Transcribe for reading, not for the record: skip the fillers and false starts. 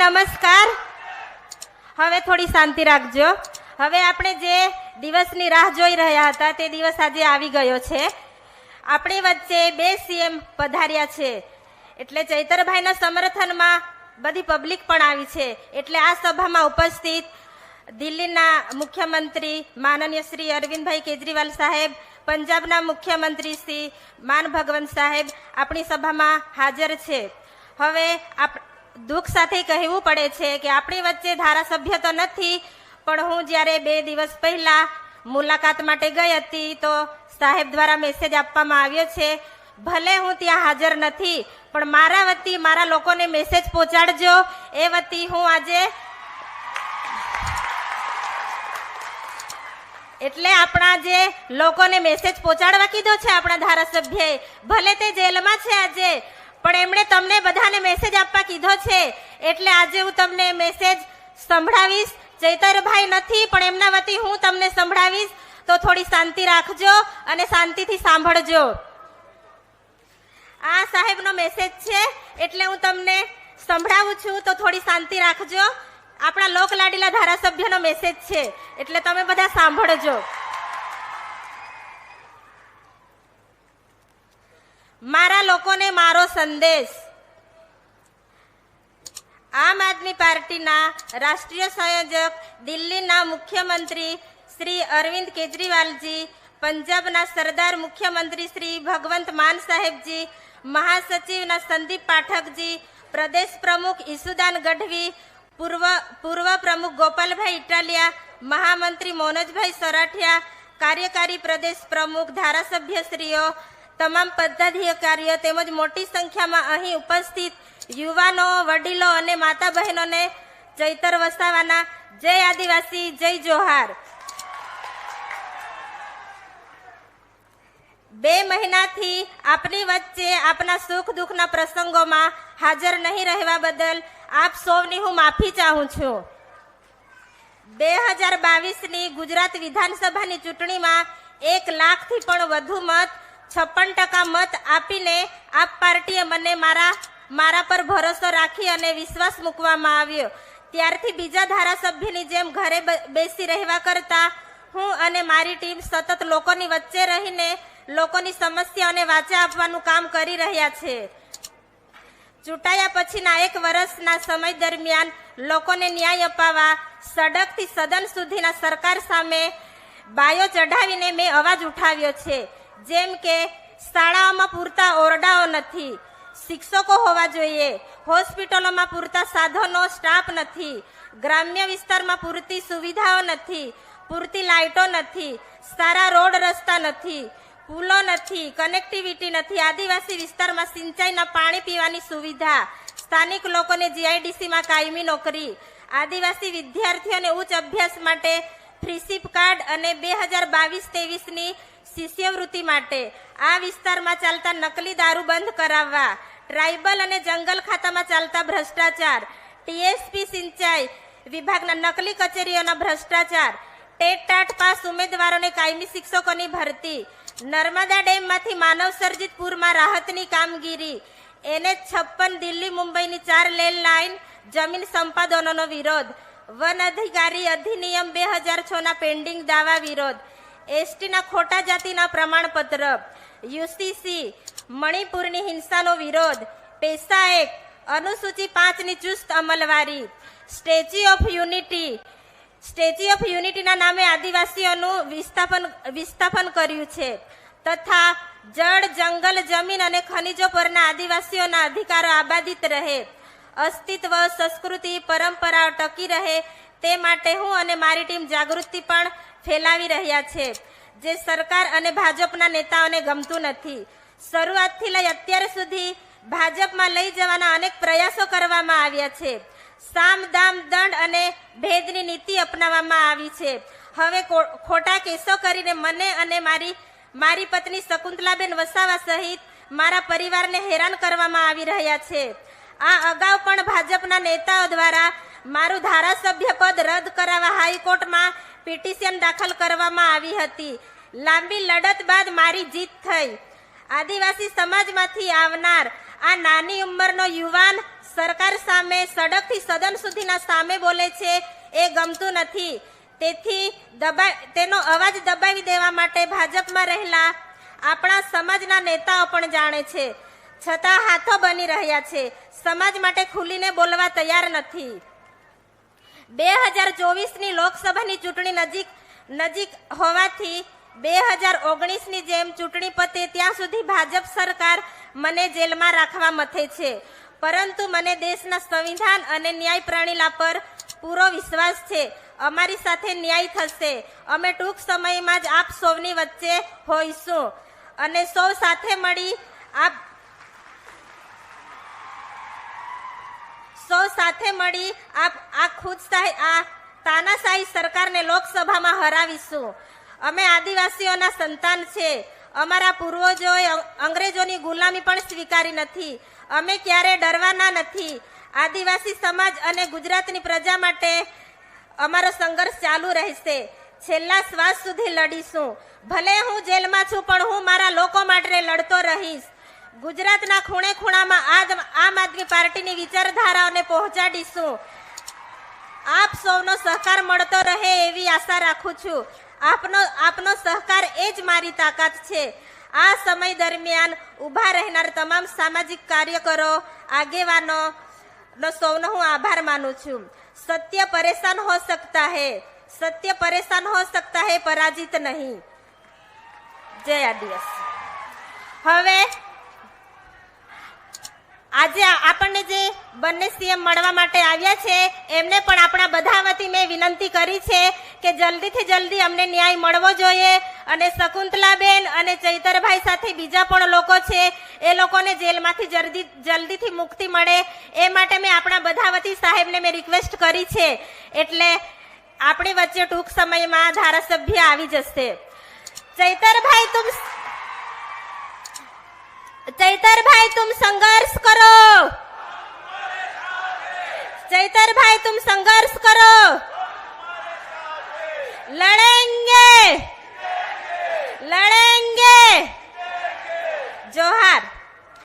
નમસ્કાર. હવે થોડી શાંતિ રાખજો. હવે આપણે જે દિવસની રાહ જોઈ રહ્યા હતા તે દિવસ આજે આવી ગયો છે. આપણી વચ્ચે 2 સીએમ પધાર્યા છે, એટલે ચૈતરભાઈના સમર્થનમાં બધી પબ્લિક પણ આવી છે. એટલે આ સભામાં ઉપસ્થિત દિલ્હીના મુખ્યમંત્રી માનનીય શ્રી અરવિંદભાઈ કેજરીવાલ સાહેબ, પંજાબના મુખ્યમંત્રી શ્રી માન ભગવંત સાહેબ આપણી સભામાં હાજર છે. હવે દુઃખ સાથે કહેવું પડે છે કે આપણી વચ્ચે ધારાસભ્ય તો નથી, પણ હું જ્યારે 2 દિવસ પહેલા મુલાકાત માટે ગઈ હતી તો સાહેબ દ્વારા મેસેજ આપવામાં આવ્યો છે, ભલે હું ત્યાં હાજર નથી પણ મારા વતી મારા લોકોને મેસેજ પહોંચાડજો. એ વતી હું આજે એટલે આપણા જે લોકોને મેસેજ પહોંચાડવા કીધો છે આપણા ધારાસભ્યએ, ભલે તે જેલમાં છે આજે, પણ એમણે તમને બધાને મેસેજ આપવા કીધો છે. એટલે આજે હું તમને મેસેજ સંભળાવીશ. ચૈતરભાઈ નથી પણ એમના વતી હું તમને સંભળાવીશ, તો થોડી શાંતિ રાખજો અને શાંતિથી સાંભળજો. આ સાહેબનો મેસેજ છે એટલે હું તમને સંભળાવું છું, તો થોડી શાંતિ રાખજો. આપણા લોકલાડીલા ધારાસભ્યનો મેસેજ છે એટલે તમે બધા સાંભળજો. મારા લોકોને મારો સંદેશ. આમ આદમી પાર્ટીના રાષ્ટ્રીય સંયોજક, દિલ્હીના મુખ્યમંત્રી શ્રી અરવિંદ કેજરીવાલજી, પંજાબના સરદાર મુખ્યમંત્રી શ્રી ભગવંત માન સાહેબજી, મહાસચિવના સંદીપ પાઠકજી, પ્રદેશ પ્રમુખ ઈસુદાન ગઢવી, પૂર્વ પ્રમુખ ગોપાલભાઈ ઇટાલિયા, મહામંત્રી મોનજભાઈ સરાઠિયા, કાર્યકારી પ્રદેશ પ્રમુખ, ધારાસભ્યશ્રીઓ, તમામ પદાધિકારીઓ તેમજ મોટી સંખ્યામાં અહીં ઉપસ્થિત યુવાનો, વડીલો અને માતા બહેનોને ચૈતર વસાવાના જય આદિવાસી, જય જોહાર. 2 મહિનાથી આપની વચ્ચે આપના સુખ દુઃખના પ્રસંગોમાં હાજર નહીં રહેવા બદલ આપ સૌની હું માફી ચાહું છું. 2022ની ગુજરાત વિધાનસભાની ચૂંટણીમાં 1 લાખથી પણ વધુ મત, 56% મત આપીને આપ પાર્ટીએ મને મારા પર ભરોસો રાખી અને વિશ્વાસ મૂકવામાં આવ્યો. ત્યારથી બીજા ધારાસભ્યની જેમ ઘરે બેસી રહેવા કરતા હું અને મારી ટીમ સતત લોકોની વચ્ચે રહીને લોકોની સમસ્યાઓને વાચા આપવાનું કામ કરી રહ્યા છે. ચૂંટાયા પછીના 1 વર્ષના સમય દરમિયાન લોકોને ન્યાય અપાવવા સડકથી સદન સુધીના સરકાર સામે બાયો ચઢાવીને મેં અવાજ ઉઠાવ્યો છે. જેમ કે શાળાઓમાં પૂરતા ઓરડાઓ નથી, શિક્ષકો હોવા જોઈએ, હોસ્પિટલોમાં પૂરતા સાધનો, સ્ટાફ નથી, ગ્રામ્ય વિસ્તારમાં પૂરતી સુવિધાઓ નથી, પૂરતી લાઇટો નથી, સારા રોડ રસ્તા નથી, પુલો નથી, કનેક્ટિવિટી નથી, આદિવાસી વિસ્તારમાં સિંચાઈના પાણી પીવાની સુવિધા, સ્થાનિક લોકોને જીઆઈડીસીમાં કાયમી નોકરી, આદિવાસી વિદ્યાર્થીઓને ઉચ્ચ અભ્યાસ માટે ફ્રીશીપ કાર્ડ અને 2022-23ની શિષ્યવૃત્તિ માટે આ વિસ્તારમાં ચાલતા નકલી દારૂ બંધ કરાવવા, ટ્રાઇબલ અને જંગલ ખાતામાં ચાલતા ભ્રષ્ટાચાર, ટીએસપી સિંચાઈ વિભાગના નકલી કચેરીઓના ભ્રષ્ટાચાર, ટેટ-ટાટ પાસ ઉમેદવારોને કાયમી શિક્ષકોની ભરતી, નર્મદા ડેમમાંથી માનવ સર્જિત પૂરમાં રાહતની કામગીરી, NH-56 દિલ્હી મુંબઈની 4 લેન લાઇન જમીન સંપાદનોનો વિરોધ, વન અધિકારી અધિનિયમ 2006ના પેન્ડિંગ દાવા વિરોધ, એસટીના ખોટા જાતિના પ્રમાણપત્ર, યુસીસી, મણિપુરની હિંસાનો વિરોધ, પેસા એક્ટ, અનુસૂચિ 5ની ચુસ્ત અમલવારી, સ્ટેચ્યુ ઓફ યુનિટીના નામે આદિવાસીઓનું વિસ્થાપન કર્યું છે, તથા જળ, જંગલ, જમીન અને ખનિજો પરના આદિવાસીઓના અધિકારો આબાદિત રહે, અસ્તિત્વ, સંસ્કૃતિ, પરંપરાઓ ટકી રહે તે માટે હું અને મારી ટીમ જાગૃતિ પણ ફેલાવી રહ્યા છે, જે સરકાર અને ભાજપના નેતાઓને ગમતું નથી. શરૂઆતથી લઈ અત્યાર સુધી ભાજપમાં લઈ જવાના અનેક પ્રયાસો કરવામાં આવ્યા છે. સામ, દામ, દંડ અને ભેદની નીતિ અપનાવવામાં આવી છે. હવે ખોટા કેસો કરીને મને અને મારી પત્ની શકુંતલાબેન વસાવા સહિત મારા પરિવારને હેરાન કરવામાં આવી રહ્યા છે. આ અગાઉ પણ ભાજપના નેતાઓ દ્વારા મારું ધારાસભ્ય પદ રદ કરાવવા હાઈકોર્ટમાં પિટિશન દાખલ કરવામાં આવી હતી. લાંબી લડત બાદ મારી જીત થઈ. આદિવાસી સમાજમાંથી આવનાર આ નાની ઉંમરનો યુવાન સરકાર સામે, સડકથી સદન સુધીના સામે બોલે છે, એ ગમતું નથી. તેથી તેનો અવાજ દબાવી દેવા માટે ભાજપમાં રહેલા આપણા સમાજના નેતાઓ પણ જાણે છે, છતાં હાથો બની રહ્યા છે. સમાજ માટે ખુલીને બોલવા તૈયાર નથી. 2024ની લોકસભાની ચૂંટણી નજીક હોવાથી 2019ની જેમ ચૂંટણી પતે ત્યાં સુધી ભાજપ સરકાર મને જેલમાં રાખવા મથે છે. પરંતુ મને દેશના સંવિધાન અને ન્યાય પ્રણાલી પર પૂરો વિશ્વાસ છે. અમારી સાથે ન્યાય થશે. અમે ટૂંક સમયમાં જ આપ સૌની વચ્ચે હોઈશું અને સૌ સાથે મળી આ તાનાશાહી સરકારને લોકસભામાં હરાવીશું. અમે આદિવાસીઓના સંતાન છે. અમારા પૂર્વજોએ અંગ્રેજોની ગુલામી પણ સ્વીકારી નથી. અમે ક્યારે ડરવાના નથી. આદિવાસી સમાજ અને ગુજરાતની પ્રજા માટે અમારો સંઘર્ષ ચાલુ રહેશે. છેલ્લા શ્વાસ સુધી લડીશું. ભલે હું જેલમાં છું, પણ હું મારા લોકો માટે લડતો રહીશ. ગુજરાતના ખૂણે ખૂણામાં આમ આદમી પાર્ટીની વિચારધારાઓને પહોંચાડીશું. આપ સૌનો સહકાર મળતો રહે એવી આશા રાખું છું. આપનો સહકાર એ જ મારી તાકાત છે. આ સમય દરમિયાન ઊભા રહેનાર તમામ સામાજિક કાર્યકરો, આગેવાનો સૌનો હું આભાર માનું છું. સત્ય પરેશાન હો सकता है, સત્ય પરેશાન હો सकता है, પરાજિત નહીં. જય આદિવાસી. હવે આજે આપણને જે બંને સીએમ મળવા માટે આવ્યા છે, એમને પણ આપણા બધા વતી મેં વિનંતી કરી છે કે જલ્દીથી જલ્દી અમને ન્યાય મળવો જોઈએ અને શકુંતલાબેન અને ચૈતરભાઈ સાથે બીજા પણ લોકો છે, એ લોકોને જેલમાંથી જલ્દીથી મુક્તિ મળે એ માટે મેં આપણા બધા વતી સાહેબને મેં રિક્વેસ્ટ કરી છે. એટલે આપણી વચ્ચે ટૂંક સમયમાં ધારાસભ્ય આવી જશે. ચૈતરભાઈ तुम संघर्ष करो. चैतरभाई तुम संघर्ष करो. लड़